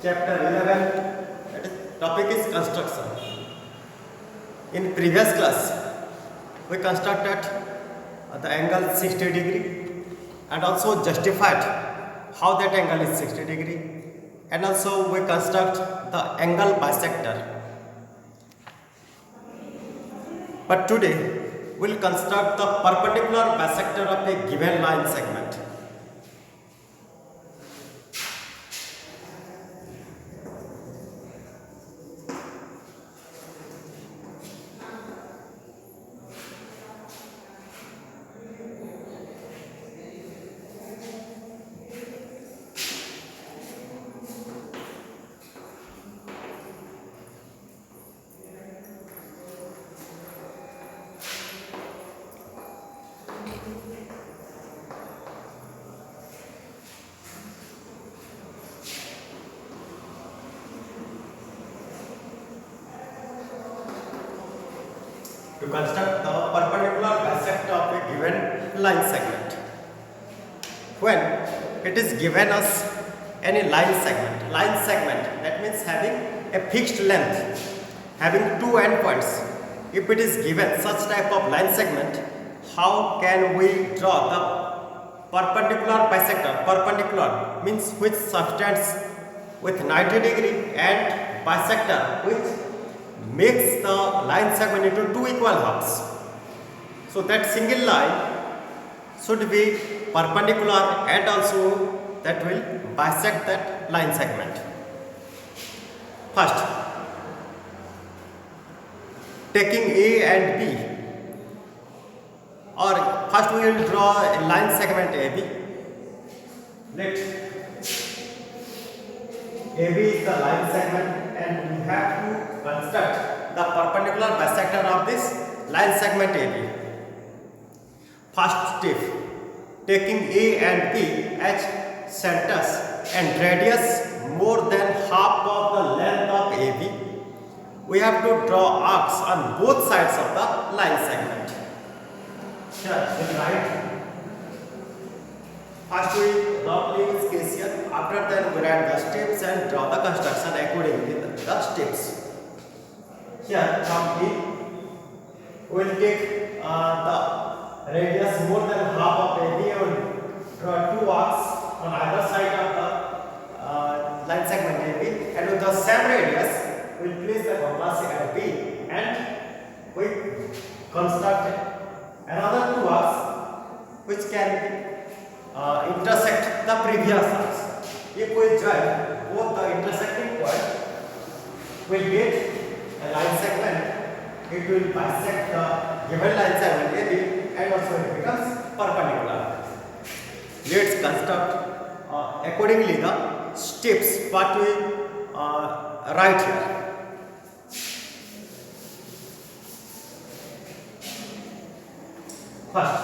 chapter 11, that is, topic is construction. In previous class, we constructed the angle 60 degree and also justified how that angle is 60 degree, and also we construct the angle bisector. But today we will construct the perpendicular bisector of a given line segment. To construct the perpendicular bisector of a given line segment. When it is given us any line segment that means having a fixed length, having two endpoints. If it is given such type of line segment, how can we draw the perpendicular bisector? Perpendicular means which subtends with 90 degree, and bisector which makes the line segment into two equal halves. So that single line should be perpendicular and also that will bisect that line segment. First, taking A and B, or first we will draw a line segment AB. Let AB is the line segment and we have to construct the perpendicular bisector of this line segment AB. First step, taking A and B as centers and radius more than half of the length of AB, we have to draw arcs on both sides of the line segment. Here, in right. First we roughly sketch here. After that we write the steps and draw the construction accordingly the steps. Here from B we will take the radius more than half of AB and draw two arcs on either side of the line segment AB, and with the same radius we will place the compass at B and we construct another two arcs which can be intersect the previous arcs. If we join both the intersecting point, we will get a line segment. It will bisect the given line segment AB and also it becomes perpendicular. Let's construct accordingly the steps what we write here. First,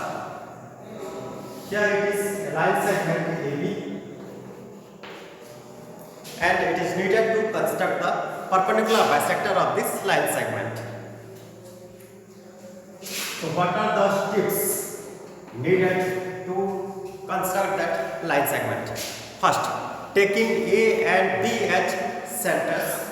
here it is a line segment AB and it is needed to construct the perpendicular bisector of this line segment. So what are the steps needed to construct that line segment? First, taking A and B as centers.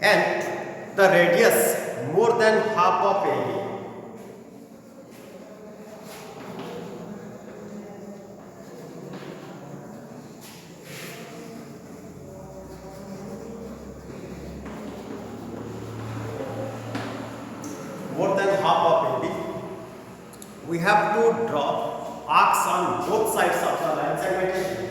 And the radius more than half of AB. More than half of AB. We have to draw arcs on both sides of the line segment AB.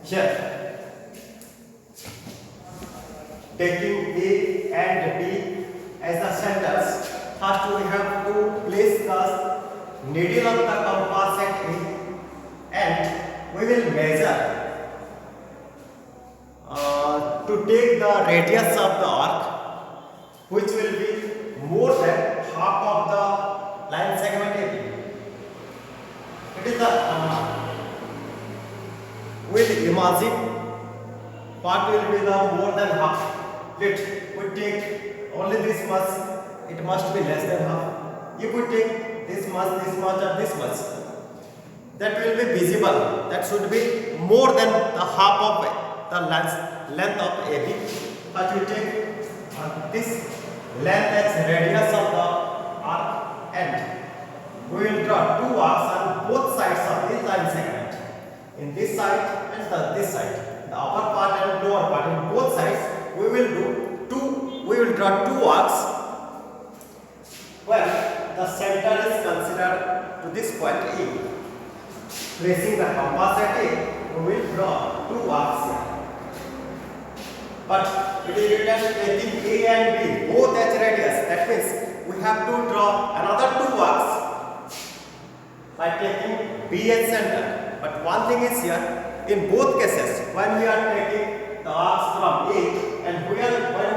Here, taking A and B as the place the needle of the compass at A, and we will measure to take the radius of the arc, which will be more than half of the line segment AB. It is the we'll imagine part will be the more than half. Let we take only this much, it must be less than half. If we take this much, or this much, that will be visible. That should be more than the half of the length of AB. But we take this length as radius of the arc, and we will draw two arcs on both sides of the line segment. In this side and this side, the upper part and lower part, in both sides, we will draw two arcs. Well, the center is considered to this point E. Placing the compass at A, we will draw two arcs here. But it is written taking A and B both as radius. That means we have to draw another two arcs by taking B as center. But one thing is here, in both cases, when we are taking the arcs from A and when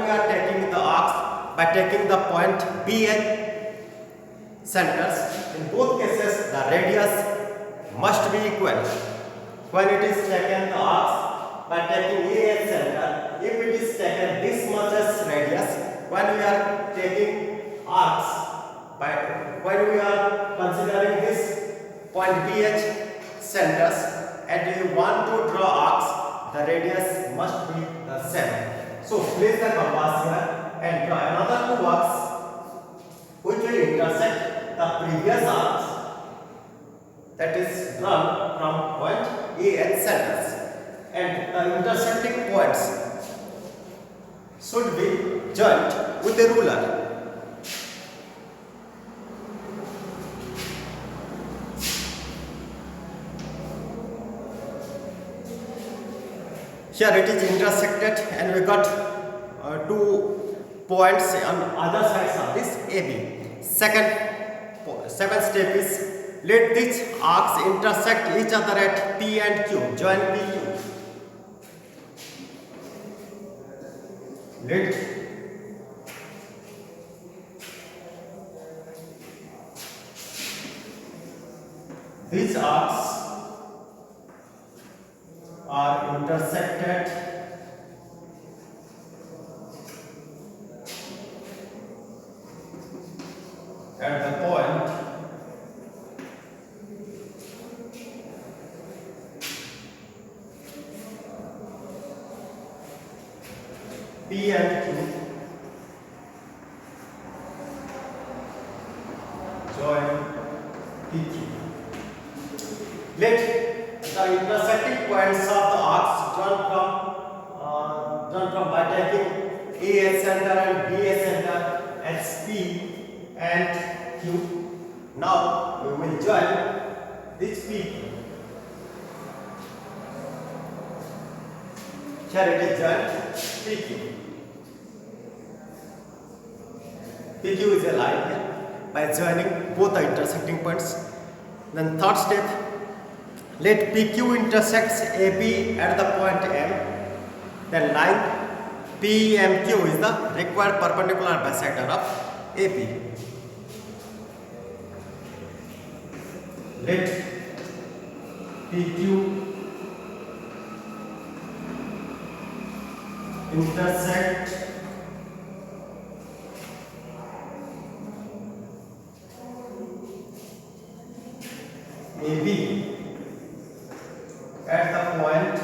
we are taking the arcs by taking the point B as centers, in both cases the radius must be equal. When it is taken the arcs by taking A as center, if it is taken this much as radius, when we are taking arcs when we are considering this point B as centers and you want to draw arcs, the radius must be the same. So place the compass here and draw another two arcs which will intersect the previous arcs that is drawn from point A at centers, and the intersecting points should be joined with a ruler. Here it is intersected and we got two points on other sides of this AB. Second step is let these arcs intersect each other at P and Q. Join PQ. Let these arcs are intersected at the point P and Q. Join PQ. Let the intersecting points of the arcs drawn from by taking A as center and B as center as P and Q. Now we will join this P. Here it is joined PQ. PQ is a line here by joining both the intersecting points. Then third step, let PQ intersects AB at the point M. Then line PMQ is the required perpendicular bisector of AP. Let PQ intersect AB at the point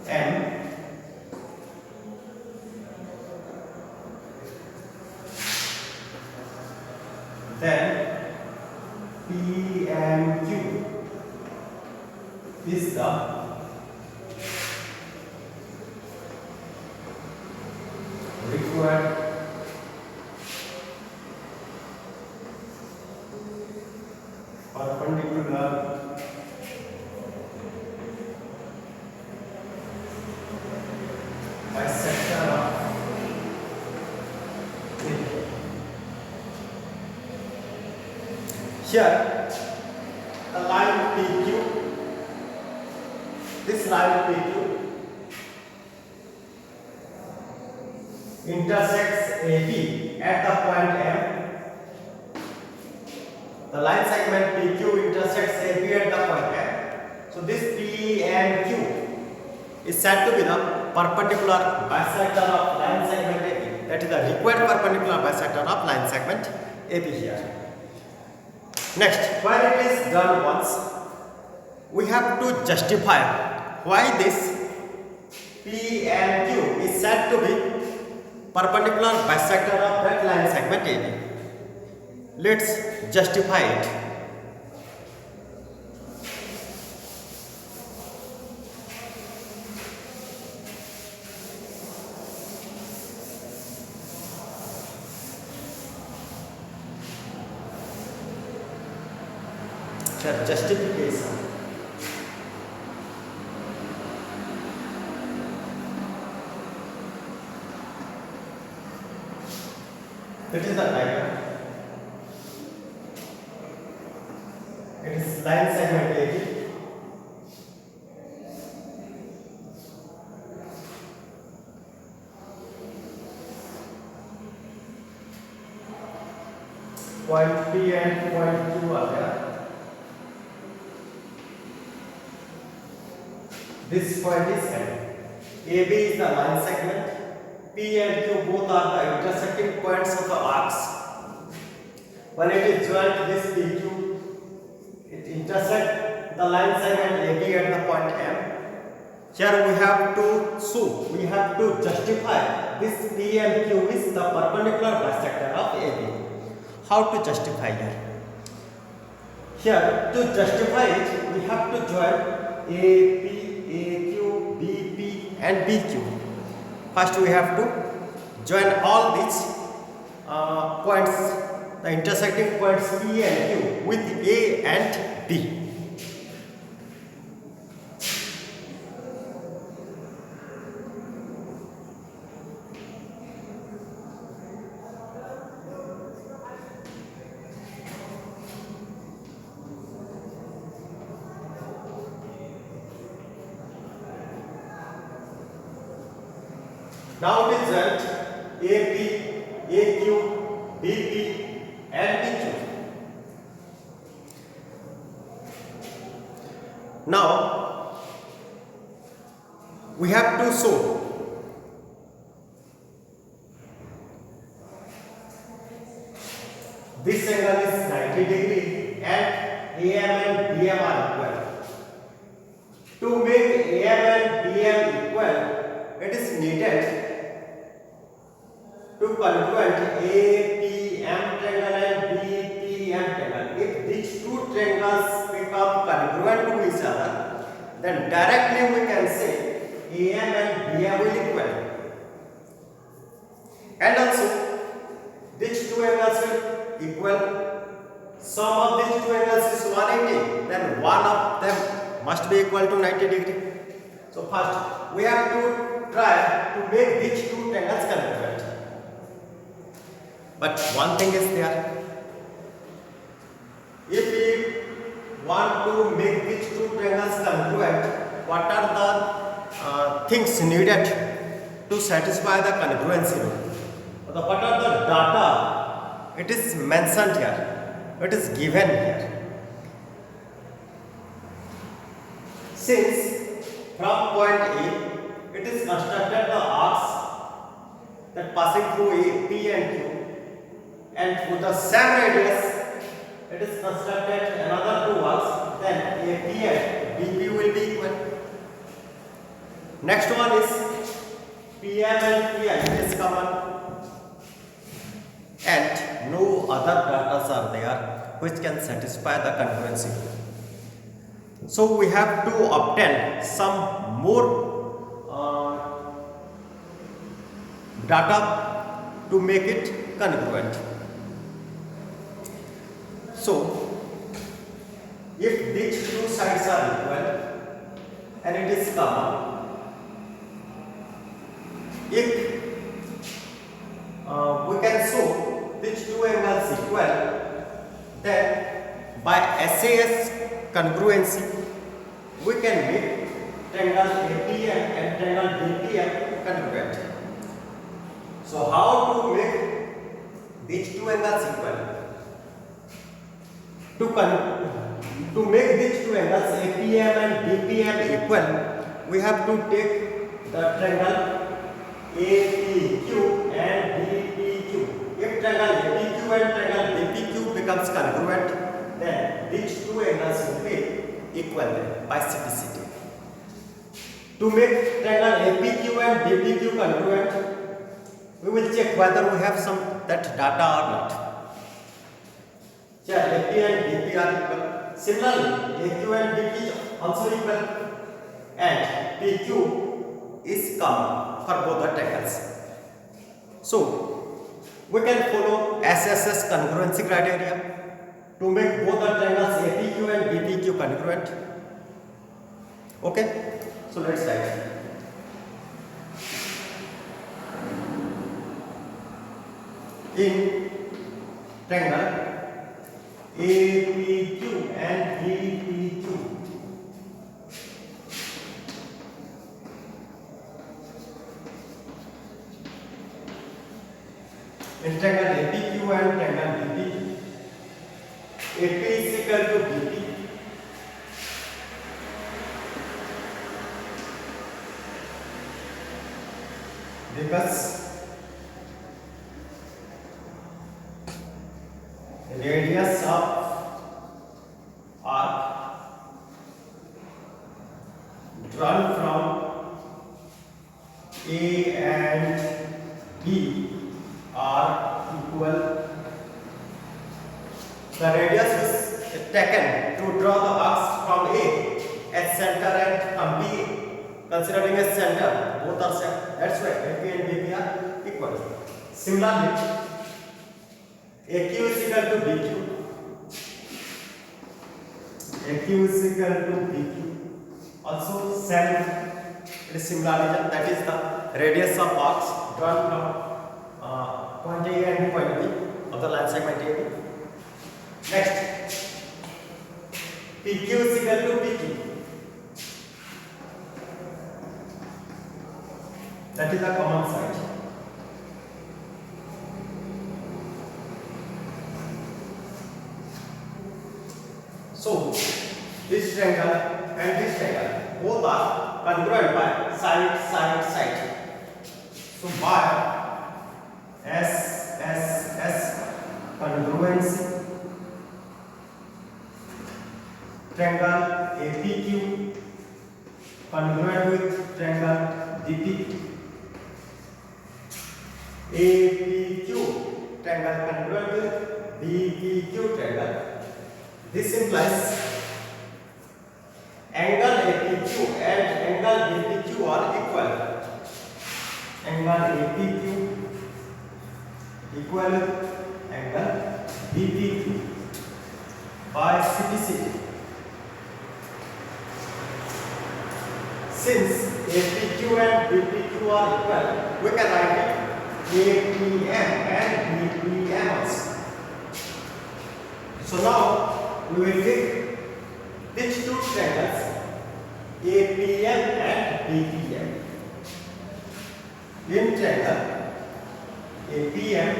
M. Then PMQ is the required perpendicular bisector of Here, the line PQ, this line PQ intersects AB at the point M. The line segment PQ intersects AB at the point M. So this P and Q is said to be the perpendicular bisector of line segment AB. That is the required perpendicular bisector of line segment AB here. Next, when it is done once, we have to justify why this P and Q is said to be perpendicular bisector of that line segment AB. Let's justify it. Justification. That is the diagram. It is line segment AB. Point P and point Q are there. This point is M. AB is the line segment. P and Q both are the intersecting points of the arcs. When it is joined to this PQ, it intersects the line segment AB at the point M. Here we have to show, we have to justify this P and Q is the perpendicular bisector of AB. How to justify here? Here, to justify it, we have to join AP, AQ, BP and BQ. First we have to join all these points, the intersecting points P and Q with A and B. Now we join AP, AQ, BP and BQ. Now we have to show this angle is 90 degree and AM and BM are equal. To make AM and BM equal, it is needed to congruent APM triangle and BPM triangle. If these two triangles become congruent to each other, then directly we can say AM and BM will equal. And also, these two angles will equal. Sum of these two angles is 180. Then one of them must be equal to 90 degree. So first, we have to try to make these two triangles congruent. But one thing is there. If we want to make these two triangles congruent, what are the things needed to satisfy the congruency rule? What are the data? It is mentioned here. It is given here. Since from point A, it is constructed the arcs that passing through A, P and Q. And with the same radius, it is constructed another two arcs, then AP and BP will be equal. Next one is PM and PN, it is common. And no other data are there which can satisfy the congruency. So we have to obtain some more data to make it congruent. So, if these two sides are equal and it is common, if we can show these two angles equal, then SAS congruency, we can make triangle APM and triangle BPM congruent. So how to make these two angles equal? To make these two angles APM and BPM equal, we have to take the triangle APQ and BPQ. If triangle APQ and triangle BPQ becomes congruent, then these two angles will be equal by simplicity. To make triangle APQ and BPQ congruent, we will check whether we have some that data or not. Here AP and BP are equal. Similarly, AQ and BP also equal, and PQ is common for both the triangles. So we can follow SSS congruency criteria to make both the triangles APQ and BPQ congruent. Okay, so let's write. In triangle APQ and BPQ, in triangle APQ and triangle BPQ, AP is equal to BP, because radius of arc drawn from A and B are equal. The radius is taken to draw the arcs from A as center and from B considering as center, both are same. That's why AP and BP are equal. Similarly, AQ is equal to BQ. AQ is equal to BQ. Also same, it is similar region, that is the radius of arcs drawn from point A and point B of the line segment AB. Next, PQ is equal to PQ. That is the common side. So this triangle and this triangle both are congruent by side. So by SSS congruency, triangle APQ congruent with triangle BPQ, APQ triangle congruent with BPQ triangle. This implies angle APQ and angle BPQ are equal. Angle APQ equal angle BPQ by CPC. Since APQ and BPQ are equal, we can write it APM and BPM also. So now we will take these two triangles APM and BPM. In triangle APM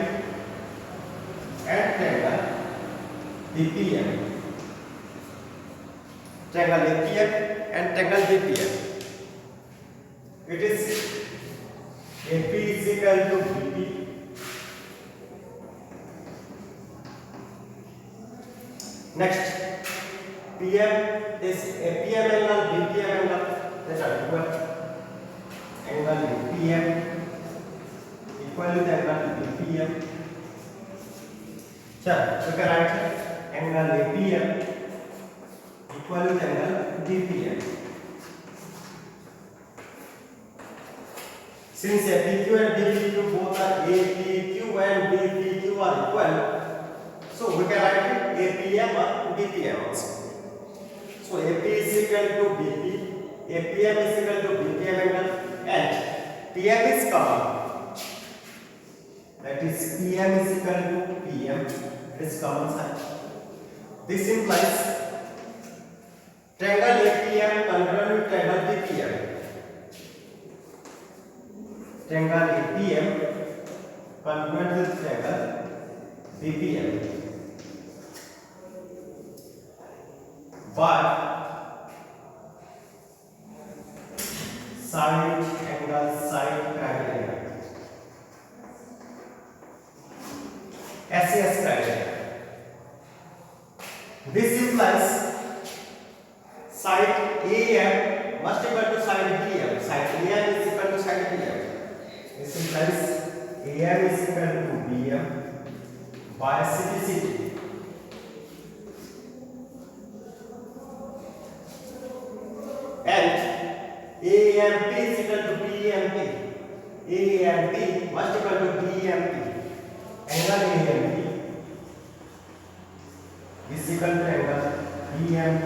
and triangle BPM. Triangle APM and triangle BPM. It is AP is equal to BP. Next, PM, this APM angle, BPM angle, that are equal. Angle PM equal to the angle BPM. So, we can write angle APM equal to the angle BPM. Since APQ and BPQ both are APQ and BPQ are equal, so we can write APM or BPM also. So AP is equal to BP, APM is equal to BPM angle, and PM is common. That is PM is equal to PM. It is common sign. This implies Triangle APM congruent with triangle BPM. Triangle APM congruent with triangle BPM. But side angle side criteria. SES criteria. This implies side AM must equal to side BM. Side AM is equal to side BM. This implies AM is equal to BM by CTC. And AMP is equal to BMP. AMP must equal to BMP. Angle AMP is equal to angle BMP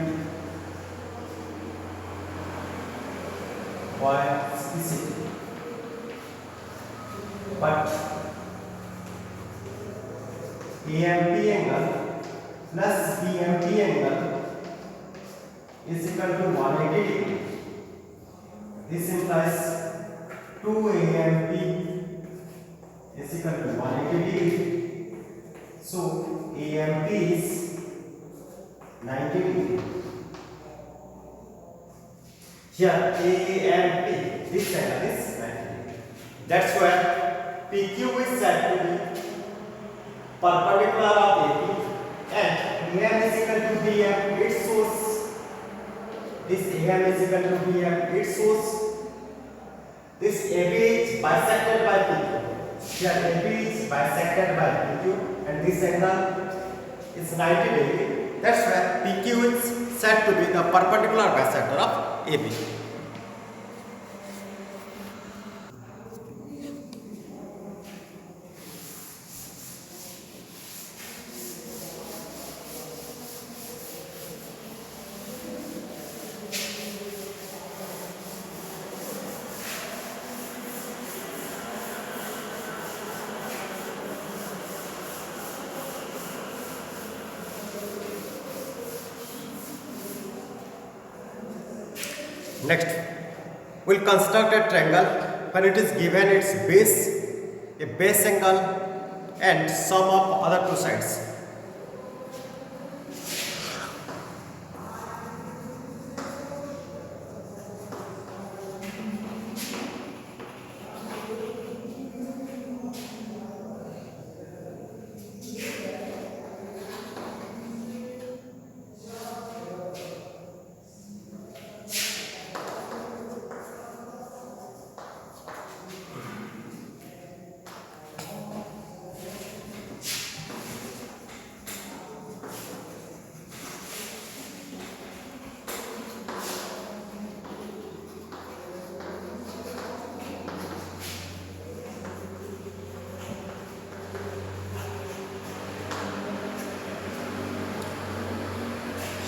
by CTC. But AMP angle plus BMP angle is equal to 180 degree. This implies 2AMP is equal to 180 degree. So AMP is 90 degree. Here AMP, this angle is 90 degree. That's why PQ is said to be perpendicular of AP and AM is equal to BM. It shows this AM is equal to BM. It shows this AB is bisected by PQ. Here AB is bisected by PQ and this angle is 90 degree. That's why PQ is said to be the perpendicular bisector of AB. Next, we'll construct a triangle when it is given its base, a base angle and sum of other two sides.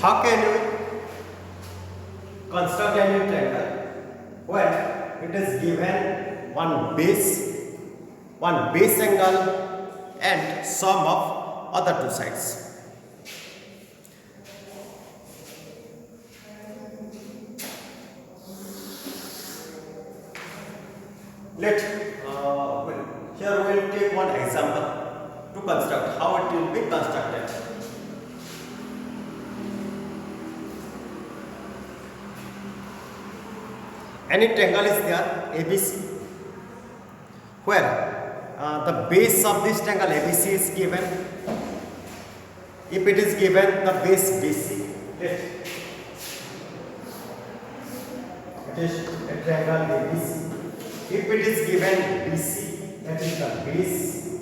How can we construct any triangle when it is given one base angle and sum of other two sides? Here we will take one example to construct how it will be constructed. Any triangle is there, ABC, where the base of this triangle ABC is given. If it is given the base BC, it is a triangle ABC. If it is given BC, that is the base,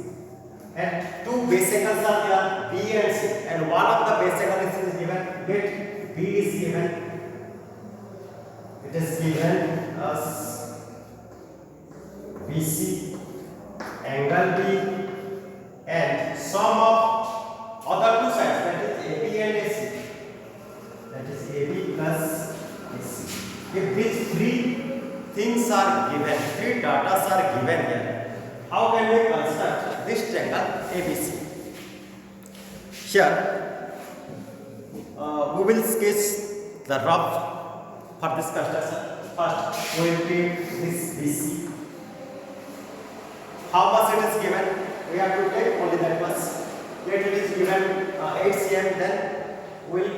and two base angles are there, B and C, and one of the base angles is given, let B is given. It is given as BC, angle B, and sum of other two sides, that is AB and AC, that is AB plus AC. If these three things are given, three data are given here, how can we construct this triangle ABC? Here we will sketch the rough for this construction. First, we will take this BC. How much it is given? We have to take only that much. Yet it is given 8 cm, then we will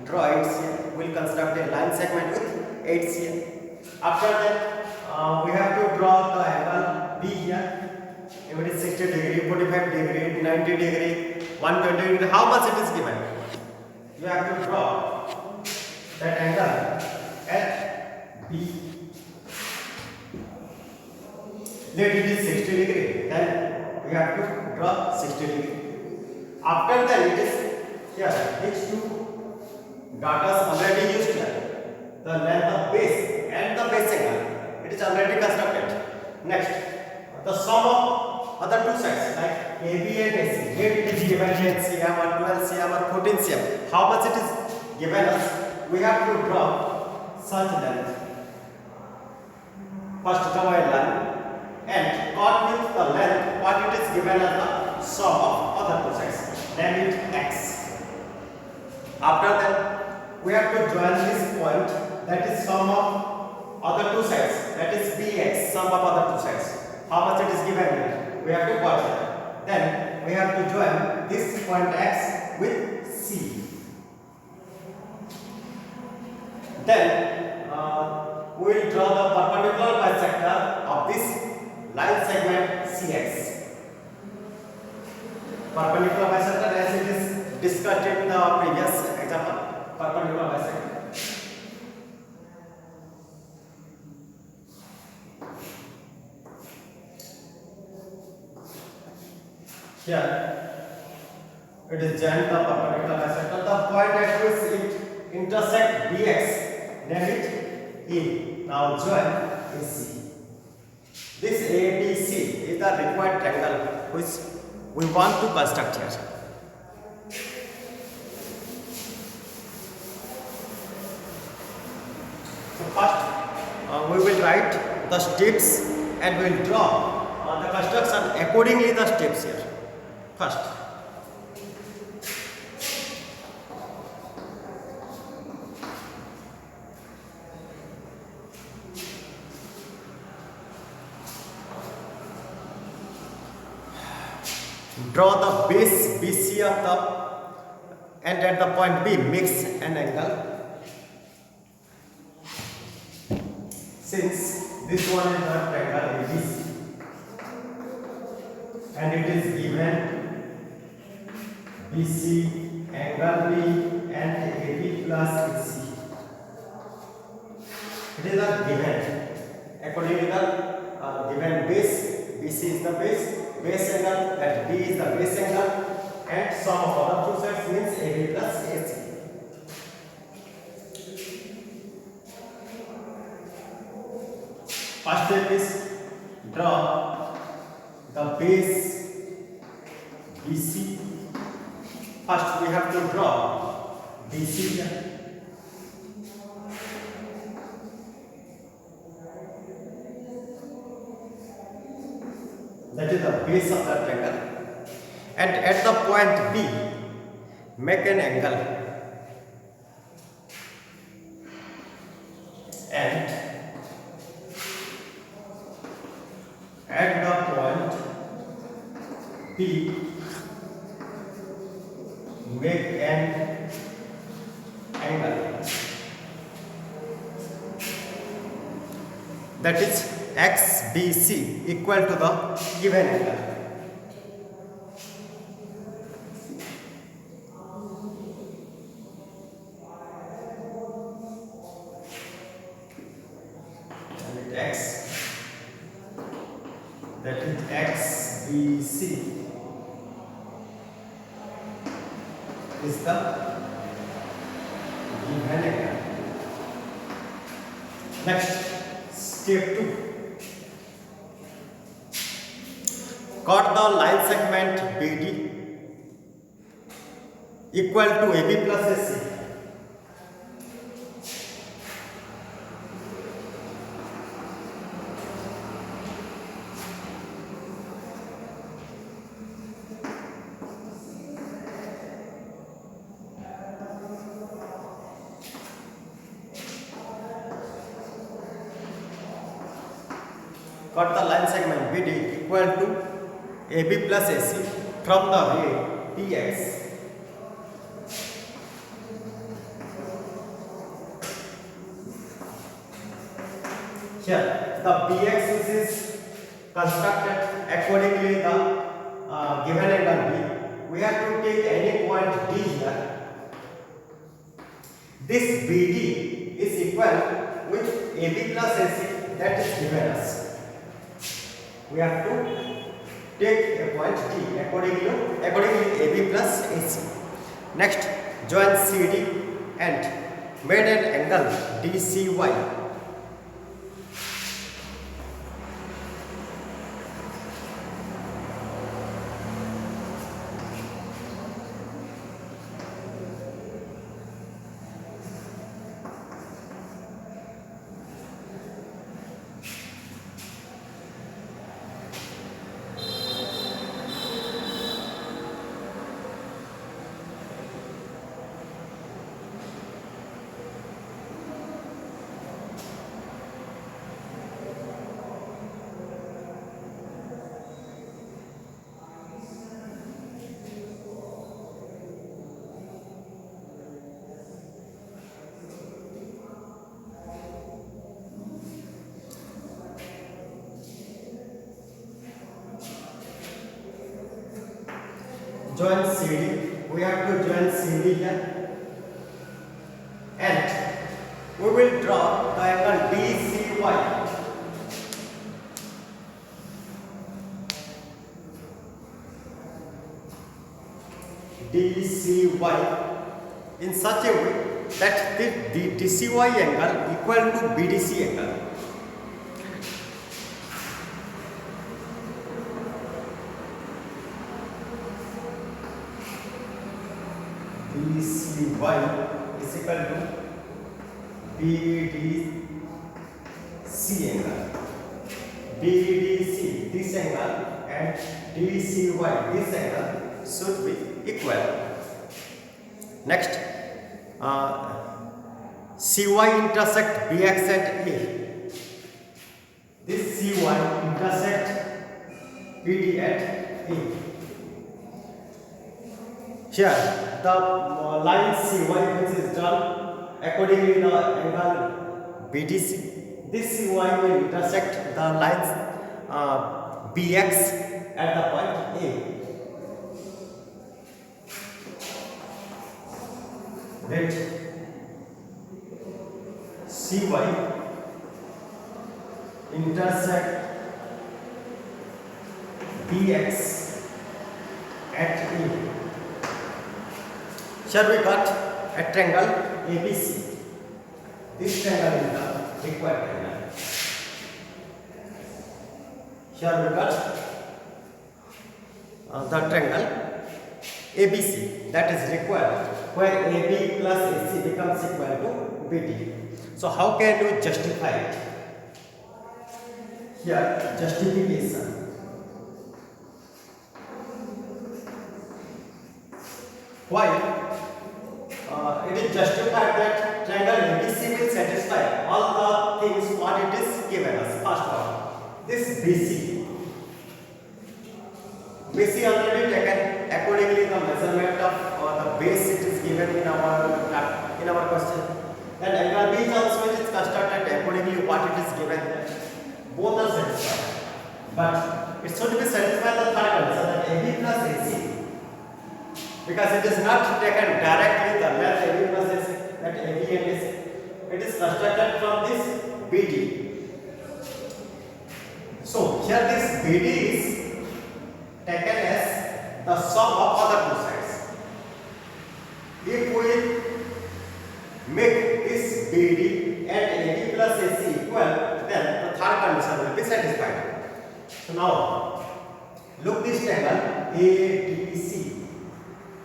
draw 8 cm. We will construct a line segment with 8 cm. After that, we have to draw the angle B here. If it is 60 degree, 45 degree, 90 degree, 120 degree, how much it is given? You have to draw that angle at B. Let it is 60 degree, then we have to draw 60 degree. After that, it is here, these two datas already used here. The length of base and the base angle, it is already constructed. Next, the sum of other two sides like AB and AC. Here it is given 10 cm or 12 cm or 14 cm. How much it is given us? We have to draw such length. First draw a line and cut with the length what it is given as the sum of other two sides. Name it X. After that, we have to join this point, that is sum of other two sides, that is BX, sum of other two sides. How much it is given here? We have to put it. Then we have to join this point X with C. Then we will draw the perpendicular bisector of this line segment CX. Perpendicular bisector as it is discussed in the previous example. Perpendicular bisector. Here it is joined the perpendicular bisector. The point at which it intersect BX, name it E. Now join AC. This ABC is the required triangle which we want to construct here. So first we will write the steps and we will draw the construction accordingly the steps here. First, draw the base BC of the and at the point B makes an angle. Since this one is the triangle ABC and it is given BC angle B and AB plus AC. It is a given. According to the given base, BC is the base angle, that B is the base angle, and sum of other two sides means AB plus AC. First step is draw the base BC. First we have to draw BC here. That is the base of the triangle. And at the point B, make an angle. And at the point P, make an angle. That is XBC equal to the given angle. And X, that is XBC is the given angle. Next, step 2. Cut the line segment BD equal to AB plus AC. got the line segment BD equal to AB plus AC from the ray PX. Here the BX is constructed accordingly the given angle B. We have to take any point D here. This BD is equal with AB plus AC that is given us. We have to take a point D accordingly AB plus AC. Next, join CD and made an angle DCY. Join CD. We have to join CD here, and we will draw the angle DCY. DCY in such a way that the DCY angle equal to BDC angle. DCY is equal to BDC angle. BDC this angle and DCY this angle should be equal. Next, CY intersect BX at A. This CY intersect BD at A. Here, the line CY which is drawn accordingly the angle BDC. This CY will intersect the lines BX at the point A. Let CY intersect BX at A. Here we got a triangle ABC. This triangle is the required triangle. Here we got the triangle ABC that is required, where AB plus AC becomes equal to BD. So how can you justify it? Here, justification. Why? It is justified that triangle ABC will satisfy all the things what it is given us. First one, this BC already taken accordingly the measurement of the base it is given in our question, and angle B is also it is constructed accordingly what it is given. Both are satisfied, but it should be satisfied the third condition that AB plus AC, because it is not taken directly the length AB plus AC, that AB and AC, it is constructed from this BD. So here this BD is taken as the sum of other two sides. If we make this BD and AB plus AC equal, then the third condition will be satisfied. So now look this triangle ADC.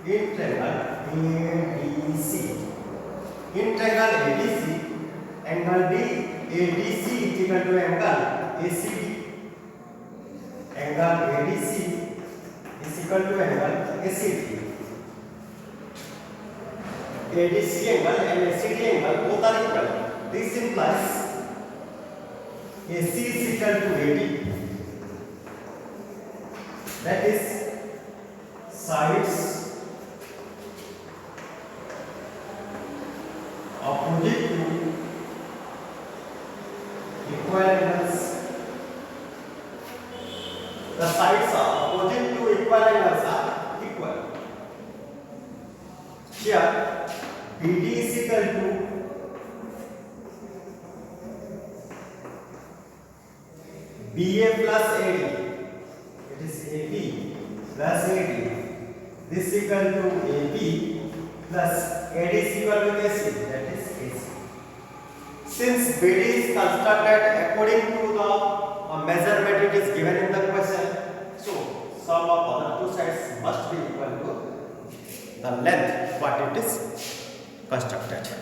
In triangle ADC, in triangle ADC, angle DADC is equal to angle ACD. Angle ADC is equal to angle ACD. ADC angle and ACD angle both are equal. This implies AC is equal to AD, that is sides opposite to equal angles. The sides are opposite to equal angles are equal. Here BD is equal to BA plus AD. It is AB plus AD. This is equal to AB plus AD is equal to AC. That is AC. Since BD is constructed according to the measurement it is given in the question, so sum of other two sides must be equal to the length what it is constructed.